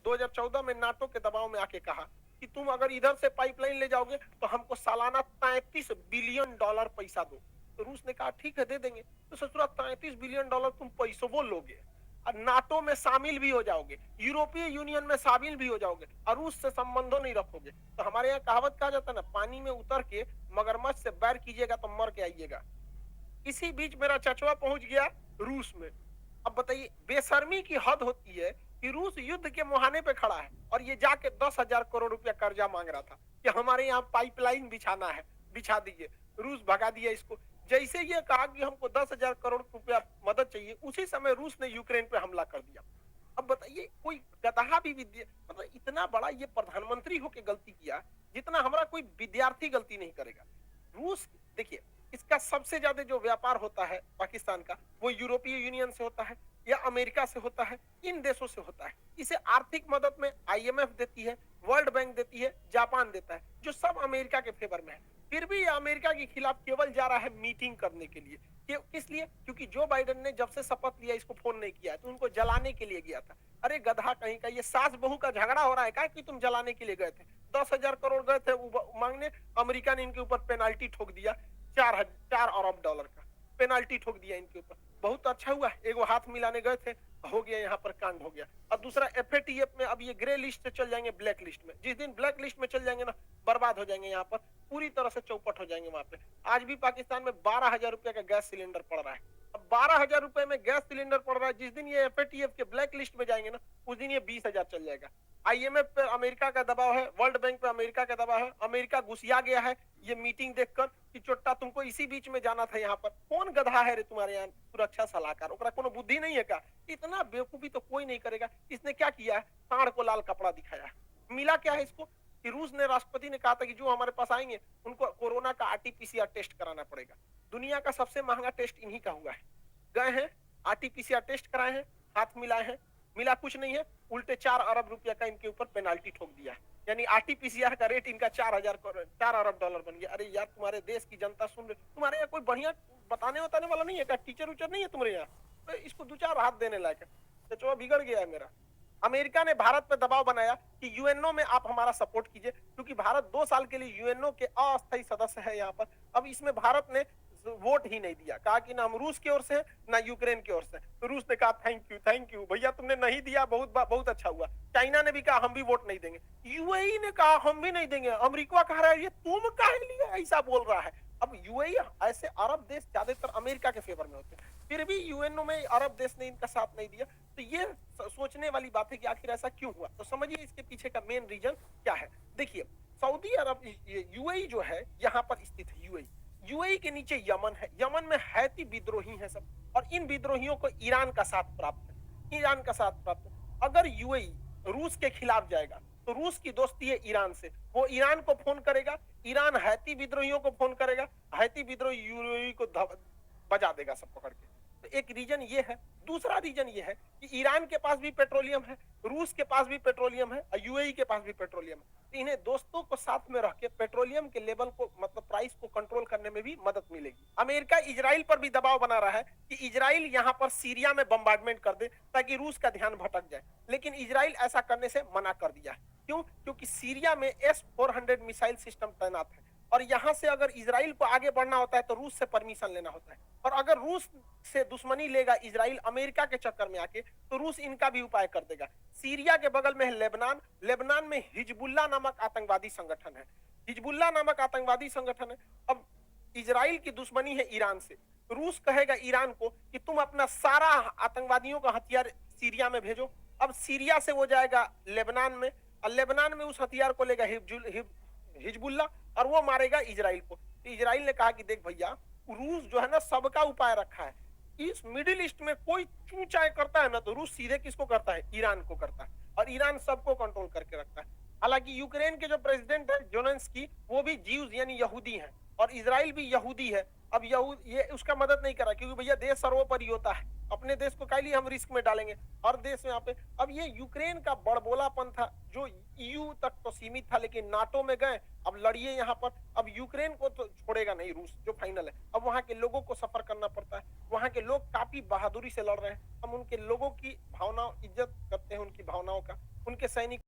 2014 में नाटो के दबाव में आके कहा कि तुम अगर इधर से पाइपलाइन ले जाओगे तो हमको सालाना 33 बिलियन डॉलर पैसा दो। तो रूस ने कहा ठीक है दे देंगे। तो ससुरा 33 बिलियन डॉलर तुम पैसों वो लोगे और नाटो में शामिल भी हो जाओगे, यूरोपीय यूनियन में शामिल भी हो जाओगे और रूस से संबंधों नहीं रखोगे। तो हमारे यहाँ कहावत कहा जाता है ना, पानी में उतर के मगरमच्छ से बैर कीजिएगा तो मर के आइएगा। इसी बीच मेरा चचवा पहुंच गया रूस में। अब बताइए बेशर्मी की हद होती है कि रूस युद्ध के मुहाने पे खड़ा है और ये जाके 10,000 करोड़ रुपया कर्जा मांग रहा था कि हमारे यहाँ पाइपलाइन बिछाना है, बिछा दीजिए। रूस भगा दिया इसको। जैसे ये कहा कि हमको 10,000 करोड़ रुपया मदद चाहिए, उसी समय रूस ने यूक्रेन पे हमला कर दिया। अब बताइए कोई गधा भी मतलब इतना बड़ा ये प्रधानमंत्री होके गलती किया जितना हमारा कोई विद्यार्थी गलती नहीं करेगा। रूस देखिए इसका सबसे ज्यादा जो व्यापार होता है पाकिस्तान का वो यूरोपीय यूनियन से होता है या अमेरिका से होता है, इन देशों से होता है। इसे आर्थिक मदद में आईएमएफ देती है, वर्ल्ड बैंक देती है, जापान देता है, जो सब अमेरिका के फेवर में है। फिर भी अमेरिका के खिलाफ केवल जा रहा है मीटिंग करने के लिए। किस लिए? क्योंकि जो बाइडेन ने जब से शपथ लिया इसको फोन नहीं किया तो उनको जलाने के लिए गया था। अरे गधा कहीं का, ये सास बहू का झगड़ा हो रहा है क्या कि तुम जलाने के लिए गए थे? 10,000 करोड़ गए थे मांगने, अमेरिका ने इनके ऊपर पेनाल्टी ठोक दिया 4 अरब डॉलर का पेनाल्टी ठोक दिया इनके ऊपर। बहुत अच्छा हुआ, एक वो हाथ मिलाने गए थे, हो गया यहाँ पर कांड हो गया। और दूसरा एफएटीएफ में अब ये ग्रे लिस्ट से चल जाएंगे ब्लैक लिस्ट में। जिस दिन ब्लैक लिस्ट में चल जाएंगे ना बर्बाद हो जाएंगे, यहाँ पर पूरी तरह से चौपट हो जाएंगे वहां पे। आज भी पाकिस्तान में 12,000 रुपए का गैस सिलेंडर पड़ रहा है। अब 12,000 रुपए में गैस सिलेंडर पड़ रहा है, जिस दिन ये एफएटीएफ के ब्लैक लिस्ट में जाएंगे ना उस दिन ये 20,000 चल जाएगा। आईएमएफ पे अमेरिका का दबाव है, वर्ल्ड बैंक पे अमेरिका का दबाव है। अमेरिका घुसिया गया है ये मीटिंग देखकर कि चोट्टा तुमको इसी बीच में जाना था यहाँ पर। कौन गधा है रे तुम्हारे यहाँ सुरक्षा सलाहकार? ओकरा कोनो बुद्धि नहीं है का? इतना बेवकूफी तो कोई नहीं करेगा। इसने क्या किया है? सांड को लाल कपड़ा दिखाया। मिला क्या है इसको कि रूस ने, राष्ट्रपति ने कहा था कि जो हमारे पास आएंगे उनको कोरोना का आरटीपीसीआर टेस्ट कराना पड़ेगा। दुनिया का सबसे महंगा टेस्ट इन्हीं का हुआ है। गए हैं, आरटीपीसीआर टेस्ट कराए हैं, हाथ मिलाए हैं, मिला कुछ नहीं है, उल्टे 4 अरब रुपया का इनके ऊपर पेनाल्टी ठोक दिया है। यानी आरटीपीसीआर का रेट इनका 4 अरब डॉलर बन गया। अरे यार तुम्हारे देश की जनता सुन रही, तुम्हारे यहाँ कोई बढ़िया बताने बताने वाला नहीं है क्या? टीचर उचर नहीं है तुम्हारे यहाँ? तो इसको 2-4 हाथ देने लायक है। तो बिगड़ गया है मेरा। अमेरिका ने भारत पर दबाव बनाया कि यूएनओ में आप हमारा सपोर्ट कीजिए, क्योंकि भारत 2 साल के लिए यूएनओ के अस्थायी सदस्य है यहाँ पर। अब इसमें भारत ने वोट ही नहीं दिया, कहा कि ना हम रूस की ओर से ना यूक्रेन की ओर से। तो रूस ने कहा थैंक यू भैया, तुमने नहीं दिया, बहुत अच्छा हुआ। चाइना ने भी कहा हम भी वोट नहीं देंगे। यूएई ने कहा हम भी नहीं देंगे। अमेरिका कह रहा है ये तुम काहे लिए ऐसा बोल रहा है? अब यूएई ऐसे अरब देश ज्यादातर अमेरिका के फेवर में होते हैं, फिर भी यूएनओ में अरब देश ने इनका साथ नहीं दिया। तो ये सोचने वाली बात है कि आखिर ऐसा क्यों हुआ। तो समझिए इसके पीछे का मेन रीजन क्या है। देखिए सऊदी अरब, यूएई जो है यहाँ पर स्थित है। यूएई के नीचे यमन है, यमन में हैती विद्रोही है सब, और इन विद्रोहियों को ईरान का साथ प्राप्त है, ईरान का साथ प्राप्त है। अगर यूएई रूस के खिलाफ जाएगा तो रूस की दोस्ती है ईरान से, वो ईरान को फोन करेगा, ईरान हैती विद्रोहियों को फोन करेगा, हैती विद्रोही यूएई को बजा देगा सब पकड़ के। तो एक रीजन ये है। दूसरा रीजन ये है कि ईरान के पास भी पेट्रोलियम है, रूस के पास भी पेट्रोलियम है और यूएई के पास भी पेट्रोलियम है। तो इन्हें दोस्तों को साथ में रख के पेट्रोलियम के लेवल को, मतलब प्राइस को कंट्रोल करने में भी मदद मिलेगी। अमेरिका इजराइल पर भी दबाव बना रहा है कि इजराइल यहाँ पर सीरिया में बम्बार्डमेंट कर दे ताकि रूस का ध्यान भटक जाए, लेकिन इजराइल ऐसा करने से मना कर दिया है। क्यों? क्योंकि सीरिया में S-400 मिसाइल सिस्टम तैनात है और यहां से अगर इजराइल को आगे बढ़ना होता है तो रूस से परमिशन लेना होता है। और अगर रूस से दुश्मनी लेगा इजराइल अमेरिका के चक्कर में आके तो रूस इनका भी उपाय कर देगा। सीरिया के बगल में है लेबनान, लेबनान में हिजबुल्ला नामक आतंकवादी संगठन है, हिजबुल्ला नामक आतंकवादी संगठन है। अब इजराइल की दुश्मनी है ईरान से, रूस कहेगा ईरान को कि तुम अपना सारा आतंकवादियों का हथियार सीरिया में भेजो। अब सीरिया से वो जाएगा लेबनान में और लेबनान में उस हथियार को लेगा हिजबुल्ला और वो मारेगा इजराइल को। तो इजराइल ने कहा कि देख भैया, रूस जो है ना सबका उपाय रखा है, इस मिडिल ईस्ट में कोई चूचाई करता है ना तो रूस सीधे किसको करता है? ईरान को करता है, और ईरान सबको कंट्रोल करके रखता है। हालांकि यूक्रेन के जो प्रेसिडेंट है जेलेंस्की वो भी ज्यूज यानी यहूदी हैं और इजराइल भी यहूदी है। अब ये उसका मदद नहीं कर रहा क्योंकि भैया देश सर्वोपरि होता है, अपने देश को कैलिए हम रिस्क में डालेंगे और देश यहाँ पे। अब ये यूक्रेन का बड़बोलापन था जो ईयू तक तो सीमित था, लेकिन नाटो में गए, अब लड़िए यहाँ पर। अब यूक्रेन को तो छोड़ेगा नहीं रूस, जो फाइनल है। अब वहां के लोगों को सफर करना पड़ता है, वहां के लोग काफी बहादुरी से लड़ रहे हैं। हम उनके लोगों की भावना इज्जत करते हैं, उनकी भावनाओं का। उनके सैनिक